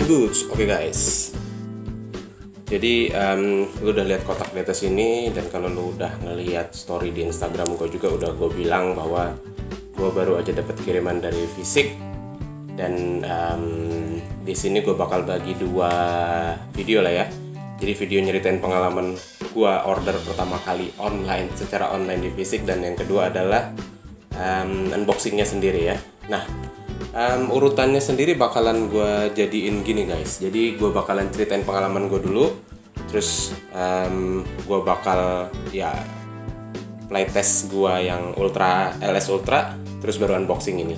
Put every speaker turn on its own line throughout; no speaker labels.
Boots. Oke guys, jadi lu udah lihat kotak di atas ini, dan kalau lu udah ngelihat story di Instagram gue juga udah gue bilang bahwa gue baru aja dapat kiriman dari Fisik. Dan di sini gue bakal bagi dua video lah ya. Jadi video nyeritain pengalaman gue order pertama kali secara online di Fisik, dan yang kedua adalah unboxingnya sendiri ya. Nah, urutannya sendiri bakalan gue jadiin gini guys. Jadi gue bakalan ceritain pengalaman gue dulu, terus gue bakal ya playtest gue yang LS Ultra, terus baru unboxing ini.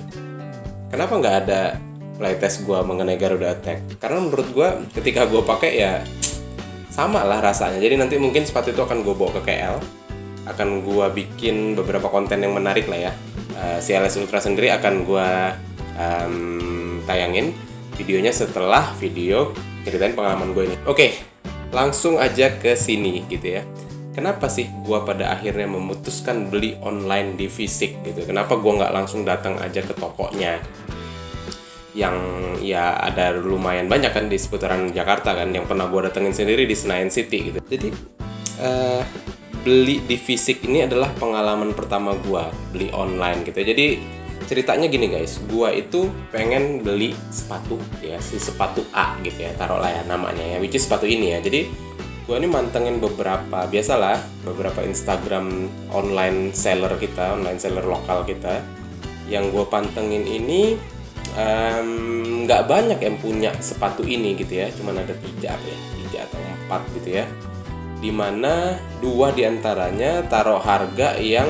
Kenapa nggak ada playtest gue mengenai Garuda Attack? Karena menurut gue ketika gue pakai ya sama lah rasanya. Jadi nanti mungkin sepatu itu akan gue bawa ke KL, akan gue bikin beberapa konten yang menarik lah ya. Si LS Ultra sendiri akan gue tayangin videonya setelah video ceritain pengalaman gue ini. Oke, langsung aja ke sini gitu ya. Kenapa sih gue pada akhirnya memutuskan beli online di Fisik gitu? Kenapa gue nggak langsung datang aja ke tokonya yang ya ada lumayan banyak kan di seputaran Jakarta kan, yang pernah gue datengin sendiri di Senayan City gitu. Jadi beli di Fisik ini adalah pengalaman pertama gue beli online gitu. Jadi ceritanya gini guys, gua itu pengen beli sepatu ya, si sepatu A gitu ya, taruhlah ya namanya ya, which is sepatu ini ya. Jadi gua ini mantengin beberapa Instagram online seller lokal kita, yang gua pantengin ini nggak banyak yang punya sepatu ini gitu ya, cuman ada 3 atau 4 gitu ya, dimana 2 diantaranya taruh harga yang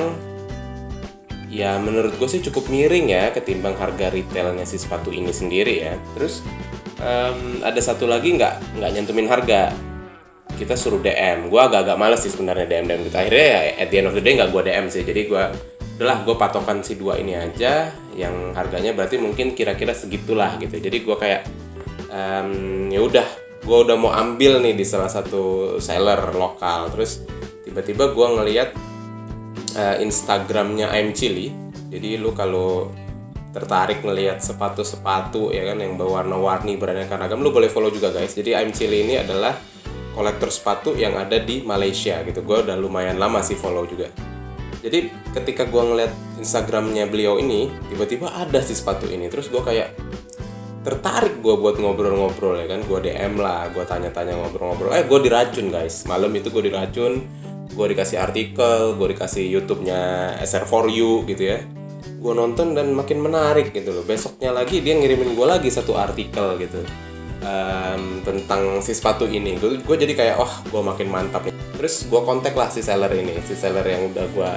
ya menurut gue sih cukup miring ya ketimbang harga retailnya si sepatu ini sendiri ya. Terus ada satu lagi nggak nyantumin harga, kita suruh DM. Gue agak males sih sebenarnya DM gitu. Akhirnya ya at the end of the day nggak gue DM sih. Jadi gue patokan si 2 ini aja yang harganya berarti mungkin kira-kira segitulah gitu. Jadi gue kayak ya udah, gue udah mau ambil nih di salah satu seller lokal. Terus tiba-tiba gue ngelihat Instagramnya I'm Chili. Jadi lu kalau tertarik ngelihat sepatu-sepatu ya kan yang berwarna-warni beraneka ragam, lu boleh follow juga guys. Jadi I'm Chili ini adalah kolektor sepatu yang ada di Malaysia gitu. Gue udah lumayan lama sih follow juga. Jadi ketika gue ngeliat Instagramnya beliau ini, tiba-tiba ada si sepatu ini. Terus gue kayak tertarik gue buat ngobrol-ngobrol ya kan. Gue DM lah, gue tanya-tanya, ngobrol-ngobrol. Gue diracun guys. Malam itu gue diracun. Gue dikasih artikel, gue dikasih YouTube-nya SR4U gitu ya. Gue nonton dan makin menarik gitu loh. Besoknya lagi dia ngirimin gue lagi satu artikel gitu tentang si sepatu ini. Gue jadi kayak gue makin mantap nih. Terus gue kontak lah si seller yang udah gue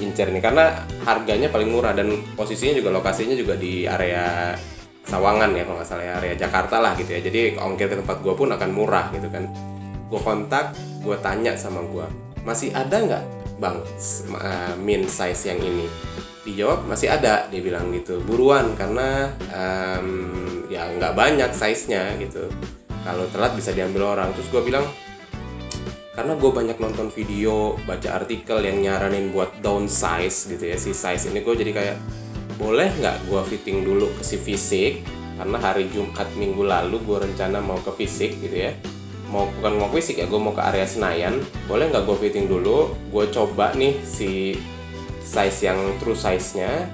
incer nih, karena harganya paling murah dan posisinya juga, lokasinya juga di area Sawangan ya kalau nggak salah ya, area Jakarta lah gitu ya. Jadi ongkir ke tempat gue pun akan murah gitu kan. Gue kontak, gue tanya sama gue, masih ada nggak bang min size yang ini? Dijawab masih ada, dia bilang gitu. Buruan karena ya nggak banyak size-nya gitu. Kalau telat bisa diambil orang. Terus gue bilang, karena gue banyak nonton video, baca artikel yang nyaranin buat downsize gitu ya si size ini, gue jadi kayak boleh nggak gue fitting dulu ke si Fisik, karena hari Jumat minggu lalu gue rencana mau ke Fisik gitu ya. Bukan mau Fisik ya, gue mau ke area Senayan. Boleh nggak gue fitting dulu, gue coba nih si size yang true size-nya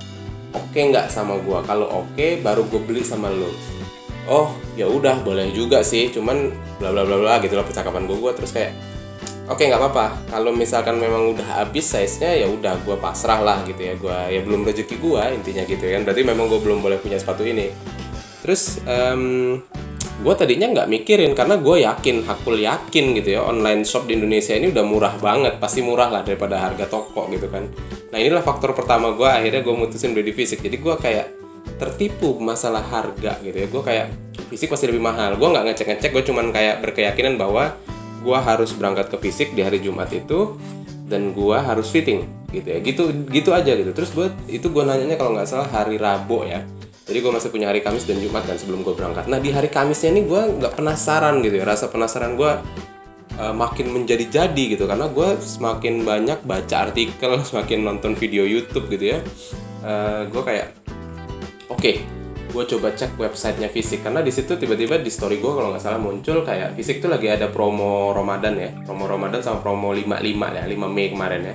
oke nggak sama gue. Kalau oke, baru gue beli sama lo. Oh ya udah, boleh juga sih, cuman bla bla bla bla gitu lah percakapan gue. Terus kayak oke, nggak apa-apa, kalau misalkan memang udah habis size-nya ya udah gue pasrah lah gitu ya. Gue ya belum rezeki gue intinya gitu kan, berarti memang gue belum boleh punya sepatu ini. Terus gue tadinya nggak mikirin, karena gue hakul yakin gitu ya, online shop di Indonesia ini udah murah banget, pasti murah lah daripada harga toko gitu kan. Nah inilah faktor pertama gue, akhirnya gue mutusin beli di Fisik. Jadi gue kayak tertipu masalah harga gitu ya. Gue kayak Fisik pasti lebih mahal. Gue nggak ngecek, gue cuman kayak berkeyakinan bahwa gue harus berangkat ke Fisik di hari Jumat itu, dan gue harus fitting gitu ya. Gitu aja gitu. Terus gue nanyanya kalau nggak salah hari Rabu ya. Jadi gue masih punya hari Kamis dan Jumat kan sebelum gue berangkat. Nah di hari Kamisnya ini gue nggak penasaran gitu ya. Rasa penasaran gue makin menjadi-jadi gitu, karena gue semakin banyak baca artikel, semakin nonton video YouTube gitu ya. Gue kayak oke, gue coba cek websitenya Fisik, karena di situ tiba-tiba di story gue kalau nggak salah muncul kayak Fisik tuh lagi ada promo Ramadan ya, promo Ramadan sama promo 55 ya, 5 Mei kemarin ya.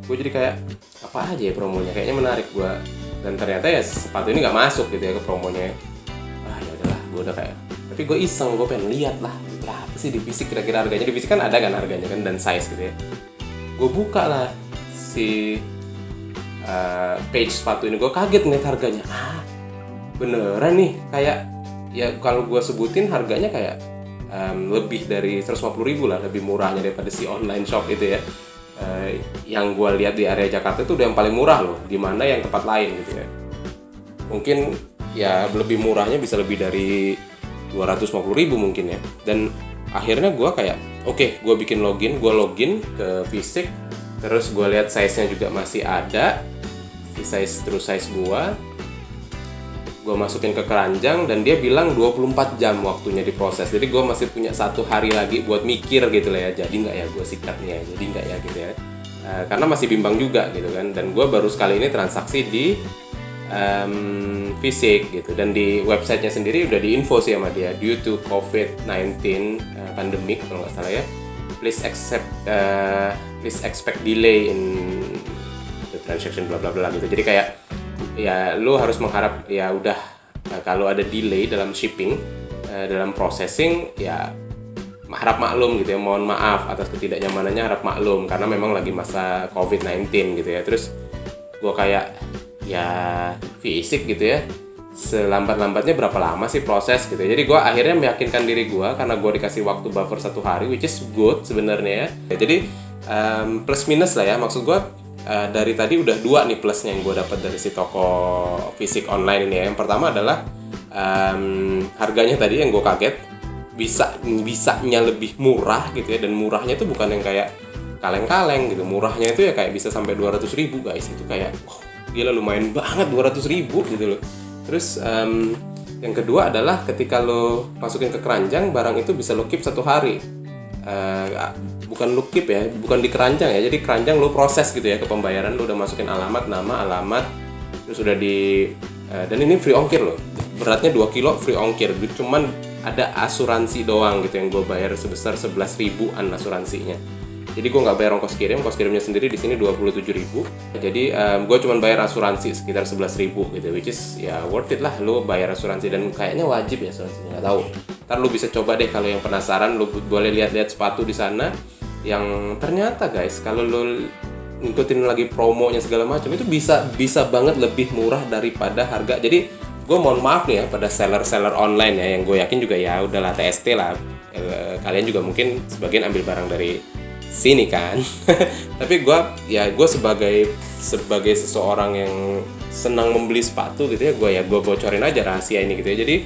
Gue jadi kayak apa aja ya promonya, kayaknya menarik gue, dan ternyata ya sepatu ini nggak masuk gitu ya ke promonya. Ya udahlah, gue udah kayak, tapi gue iseng, gue pengen lihat lah berapa sih di Fisik kira-kira harganya. Di Fisik kan ada kan harganya kan, dan size gitu ya. Gue buka lah si page sepatu ini, gue kaget ngeliat harganya. Beneran nih, kayak ya kalau gue sebutin harganya kayak lebih dari 150.000 lah, lebih murahnya daripada si online shop itu ya. Yang gue lihat di area Jakarta itu udah yang paling murah loh, dimana yang tempat lain gitu ya. Mungkin ya lebih murahnya bisa lebih dari 250.000 mungkin ya. Dan akhirnya gue kayak oke, gue bikin login, gue login ke Fisik, terus gue lihat size-nya juga masih ada, si size true size gue masukin ke keranjang, dan dia bilang 24 jam waktunya diproses. Jadi gue masih punya 1 hari lagi buat mikir gitu lah ya, jadi nggak ya gue sikatnya, jadi nggak ya gitu ya. Karena masih bimbang juga gitu kan, dan gue baru sekali ini transaksi di Fisik gitu, dan di websitenya sendiri udah diinfo sih sama dia, due to COVID-19 pandemic kalau nggak salah ya, please expect delay in the transaction bla bla bla gitu. Jadi kayak ya lu harus mengharap ya udah, kalau ada delay dalam shipping, dalam processing ya harap maklum gitu ya, mohon maaf atas ketidaknyamanannya, harap maklum karena memang lagi masa COVID-19 gitu ya. Terus gue kayak ya Fisik gitu ya, selambat-lambatnya berapa lama sih proses gitu ya. Jadi gue akhirnya meyakinkan diri gue, karena gue dikasih waktu buffer 1 hari, which is good sebenarnya ya. Jadi plus minus lah ya, maksud gue dari tadi udah 2 nih plusnya yang gue dapat dari si toko Fisik online ini ya. Yang pertama adalah harganya tadi yang gue kaget, bisanya lebih murah gitu ya, dan murahnya itu bukan yang kayak kaleng-kaleng gitu, murahnya itu ya kayak bisa sampai 200.000 guys. Itu kayak gila, lumayan banget 200.000 gitu loh. Terus yang kedua adalah ketika lo masukin ke keranjang, barang itu bisa lo keep 1 hari. Bukan lo keep ya, bukan di keranjang ya, jadi keranjang lo proses gitu ya ke pembayaran. Lo udah masukin alamat, nama, alamat, terus udah di dan ini free ongkir loh, beratnya 2 kilo free ongkir. Cuman ada asuransi doang gitu yang gue bayar sebesar 11.000-an asuransinya. Jadi gue nggak bayar ongkos kirimnya sendiri di sini 27.000. Jadi gue cuma bayar asuransi sekitar 11.000 gitu, which is ya worth it lah lo bayar asuransi, dan kayaknya wajib ya asuransinya, nggak tahu. Ntar lo bisa coba deh kalau yang penasaran, lo boleh lihat-lihat sepatu di sana yang ternyata guys kalau lo ngikutin lagi promonya segala macam itu bisa banget lebih murah daripada harga. Jadi gue mohon maaf nih ya pada seller online ya, yang gue yakin juga ya udahlah TST lah, kalian juga mungkin sebagian ambil barang dari sini kan. Tapi gue sebagai seseorang yang senang membeli sepatu gitu ya, gue bocorin aja rahasia ini gitu ya. Jadi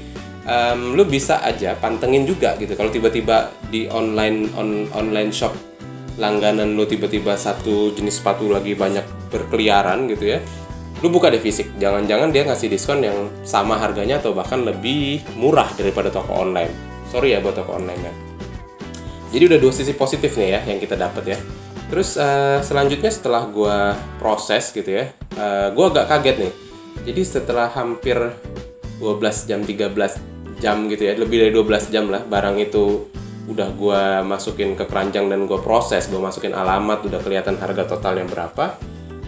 lu bisa aja pantengin juga gitu, kalau tiba-tiba di online shop langganan lu tiba-tiba satu jenis sepatu lagi banyak berkeliaran gitu ya, lu buka deh Fisik, jangan-jangan dia ngasih diskon yang sama harganya atau bahkan lebih murah daripada toko online. Sorry ya buat toko online kan. Jadi udah 2 sisi positif nih ya yang kita dapat ya. Terus selanjutnya setelah gue proses gitu ya, gue agak kaget nih. Jadi setelah hampir 12 jam, 13 jam gitu ya, lebih dari 12 jam lah, barang itu udah gue masukin ke keranjang dan gue proses, gue masukin alamat, udah kelihatan harga totalnya berapa.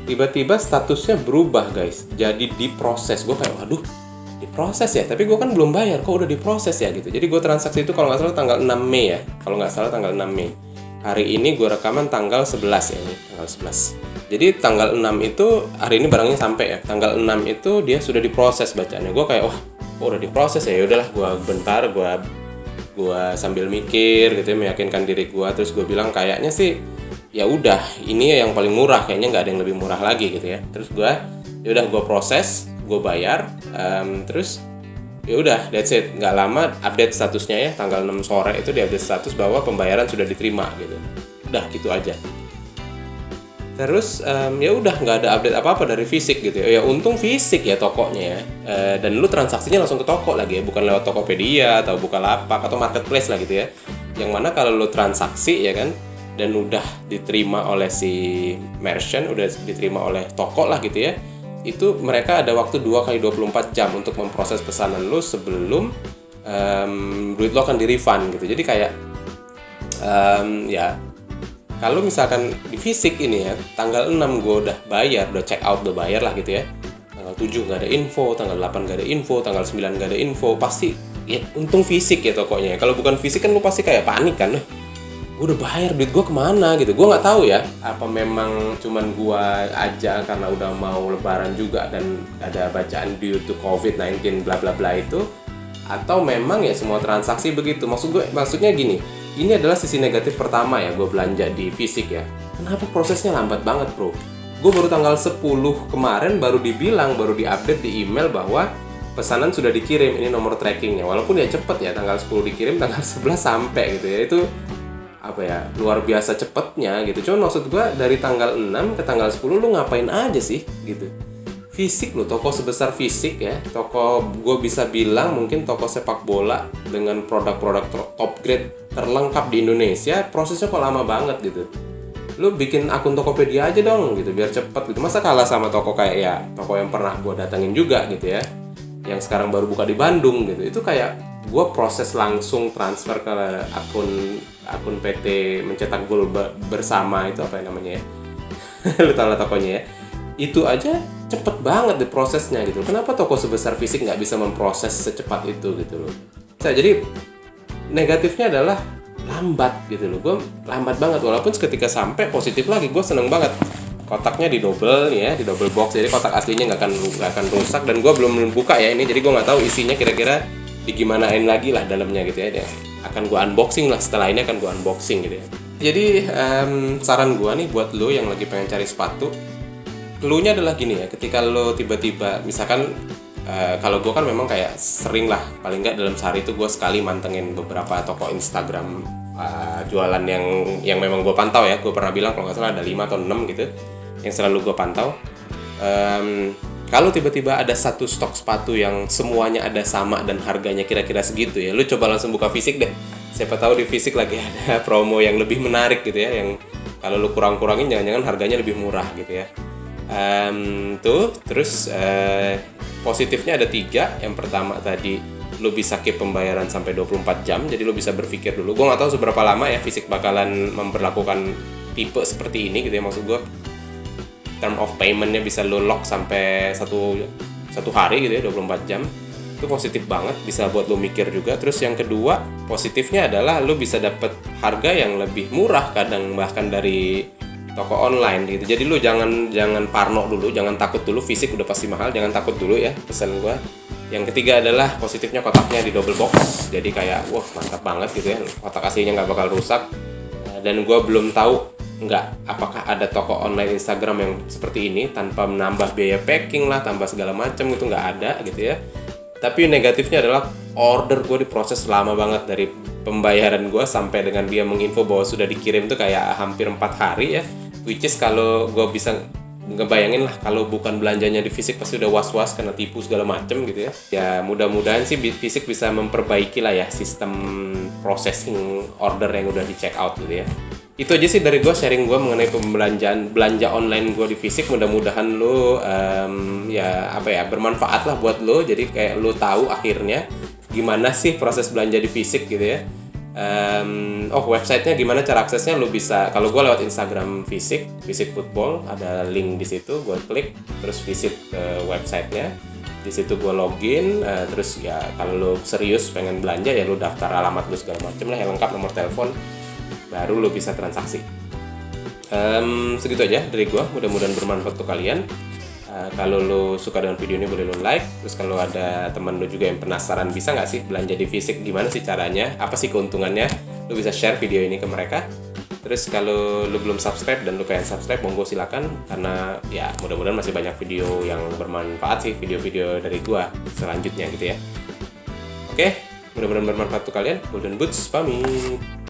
Tiba-tiba statusnya berubah guys, jadi diproses. Gue kayak waduh, diproses ya, tapi gue kan belum bayar, kok udah diproses ya gitu. Jadi gue transaksi itu kalau nggak salah tanggal 6 Mei ya, kalau nggak salah tanggal 6 Mei. Hari ini gue rekaman tanggal 11 ya, ini tanggal 11. Jadi tanggal 6 itu hari ini barangnya sampai ya, tanggal 6 itu dia sudah diproses bacaannya. Gue kayak wah, kok udah diproses ya, udahlah gue bentar, gue sambil mikir gitu ya, meyakinkan diri gue. Terus gue bilang kayaknya sih ya udah, ini yang paling murah, kayaknya nggak ada yang lebih murah lagi gitu ya. Terus gue ya udah, gue proses, gue bayar, terus ya udah, that's it. Nggak lama update statusnya ya, tanggal 6 sore itu di update status bahwa pembayaran sudah diterima gitu. Udah gitu aja. Terus ya udah, nggak ada update apa-apa dari Fisik gitu ya. Ya untung Fisik ya tokonya ya. Dan lu transaksinya langsung ke toko lagi ya, bukan lewat Tokopedia atau Bukalapak atau Marketplace lah gitu ya. Yang mana kalau lu transaksi ya kan, dan udah diterima oleh si merchant, udah diterima oleh toko lah gitu ya, itu mereka ada waktu 2 kali 24 jam untuk memproses pesanan lo sebelum duit lo akan di-refund gitu. Jadi kayak ya kalau misalkan di fisik ini ya, tanggal 6 gue udah bayar, udah check out, udah bayar lah gitu ya. Tanggal 7 gak ada info, tanggal 8 gak ada info, tanggal 9 gak ada info, pasti ya untung fisik ya tokonya. Kalau bukan fisik kan lu pasti kayak panik kan, gue udah bayar, duit gue kemana gitu. Gue nggak tahu ya, apa memang cuman gue aja karena udah mau lebaran juga dan ada bacaan due to COVID-19 bla bla bla itu, atau memang ya semua transaksi begitu. Maksudnya gini, ini adalah sisi negatif pertama ya gue belanja di fisik ya. Kenapa prosesnya lambat banget bro? Gue baru tanggal 10 kemarin baru diupdate di email bahwa pesanan sudah dikirim, ini nomor trackingnya. Walaupun ya cepet ya, tanggal 10 dikirim, tanggal 11 sampai gitu ya. Itu apa ya, luar biasa cepetnya gitu. Cuman maksud gue dari tanggal 6 ke tanggal 10 lu ngapain aja sih gitu. Fisik lo, toko sebesar fisik ya, toko gue bisa bilang mungkin toko sepak bola dengan produk-produk top grade terlengkap di Indonesia, prosesnya kok lama banget gitu. Lu bikin akun Tokopedia aja dong gitu biar cepet gitu. Masa kalah sama toko kayak ya toko yang pernah gue datengin juga gitu ya, yang sekarang baru buka di Bandung gitu. Itu kayak gue proses langsung transfer ke akun PT Mencetak Gol Bersama, itu apa namanya ya lu tahu lah tokonya ya. Itu aja cepet banget di prosesnya gitu. Kenapa toko sebesar fisik nggak bisa memproses secepat itu gitu loh. Jadi negatifnya adalah lambat gitu loh. Gue lambat banget, walaupun ketika sampai positif lagi, gue seneng banget. Kotaknya di double ya, di double box, jadi kotak aslinya nggak akan rusak. Dan gue belum buka ya ini, jadi gue nggak tahu isinya kira-kira digimanain lagi lah dalamnya gitu ya. Akan gue unboxing lah, setelah ini akan gue unboxing gitu ya. Jadi saran gue nih buat lo yang lagi pengen cari sepatu, clue-nya adalah gini ya, ketika lo tiba-tiba misalkan kalau gue kan memang kayak sering lah, paling nggak dalam sehari itu gue sekali mantengin beberapa toko Instagram jualan yang memang gue pantau ya. Gue pernah bilang kalau nggak salah ada 5 atau 6 gitu yang selalu gue pantau. Kalau tiba-tiba ada satu stok sepatu yang semuanya ada sama dan harganya kira-kira segitu ya, lu coba langsung buka fisik deh. Siapa tahu di fisik lagi ada promo yang lebih menarik gitu ya, yang kalau lu kurang-kurangin jangan-jangan harganya lebih murah gitu ya. Terus positifnya ada 3. Yang pertama tadi, lu bisa keep pembayaran sampai 24 jam, jadi lu bisa berpikir dulu. Gue nggak tahu seberapa lama ya fisik bakalan memperlakukan tipe seperti ini gitu ya. Maksud gue term of paymentnya bisa lu lock sampai satu hari gitu ya, 24 jam. Itu positif banget, bisa buat lu mikir juga. Terus yang kedua positifnya adalah lu bisa dapet harga yang lebih murah kadang bahkan dari toko online gitu. Jadi lu jangan parno dulu, jangan takut dulu, fisik udah pasti mahal, jangan takut dulu ya pesan gua. Yang ketiga adalah positifnya kotaknya di double box. Jadi kayak wah mantap banget gitu ya, kotak aslinya nggak bakal rusak. Dan gua belum tahu apakah ada toko online Instagram yang seperti ini tanpa menambah biaya packing lah, tambah segala macam gitu, nggak ada gitu ya. Tapi negatifnya adalah order gue diproses lama banget, dari pembayaran gue sampai dengan dia menginfo bahwa sudah dikirim tuh kayak hampir 4 hari ya. Which is kalau gue bisa ngebayangin lah, kalau bukan belanjanya di fisik pasti udah was-was karena tipu segala macem gitu ya. Ya mudah-mudahan sih fisik bisa memperbaiki lah ya sistem processing order yang udah di check out gitu ya. Itu aja sih dari gue, sharing gue mengenai belanja online gue di fisik. Mudah-mudahan lo bermanfaat lah buat lo. Jadi kayak lo tahu akhirnya gimana sih proses belanja di fisik gitu ya. Websitenya gimana cara aksesnya, lo bisa, kalau gue lewat Instagram fisik football, ada link di situ, gue klik terus visit ke websitenya. Di situ gue login, terus ya kalau lo serius pengen belanja ya lo daftar alamat lo segala macam lah yang lengkap, nomor telepon, baru lo bisa transaksi. Segitu aja dari gue, mudah-mudahan bermanfaat untuk kalian. Kalau lo suka dengan video ini boleh lo like. Terus kalau ada teman lo juga yang penasaran bisa nggak sih belanja di fisik, gimana sih caranya, apa sih keuntungannya, lo bisa share video ini ke mereka. Terus kalau lo belum subscribe dan lo pengen subscribe, monggo silakan, karena ya mudah-mudahan masih banyak video yang bermanfaat sih, video-video dari gue selanjutnya gitu ya. Oke, mudah-mudahan bermanfaat untuk kalian. Golden Boots pamit.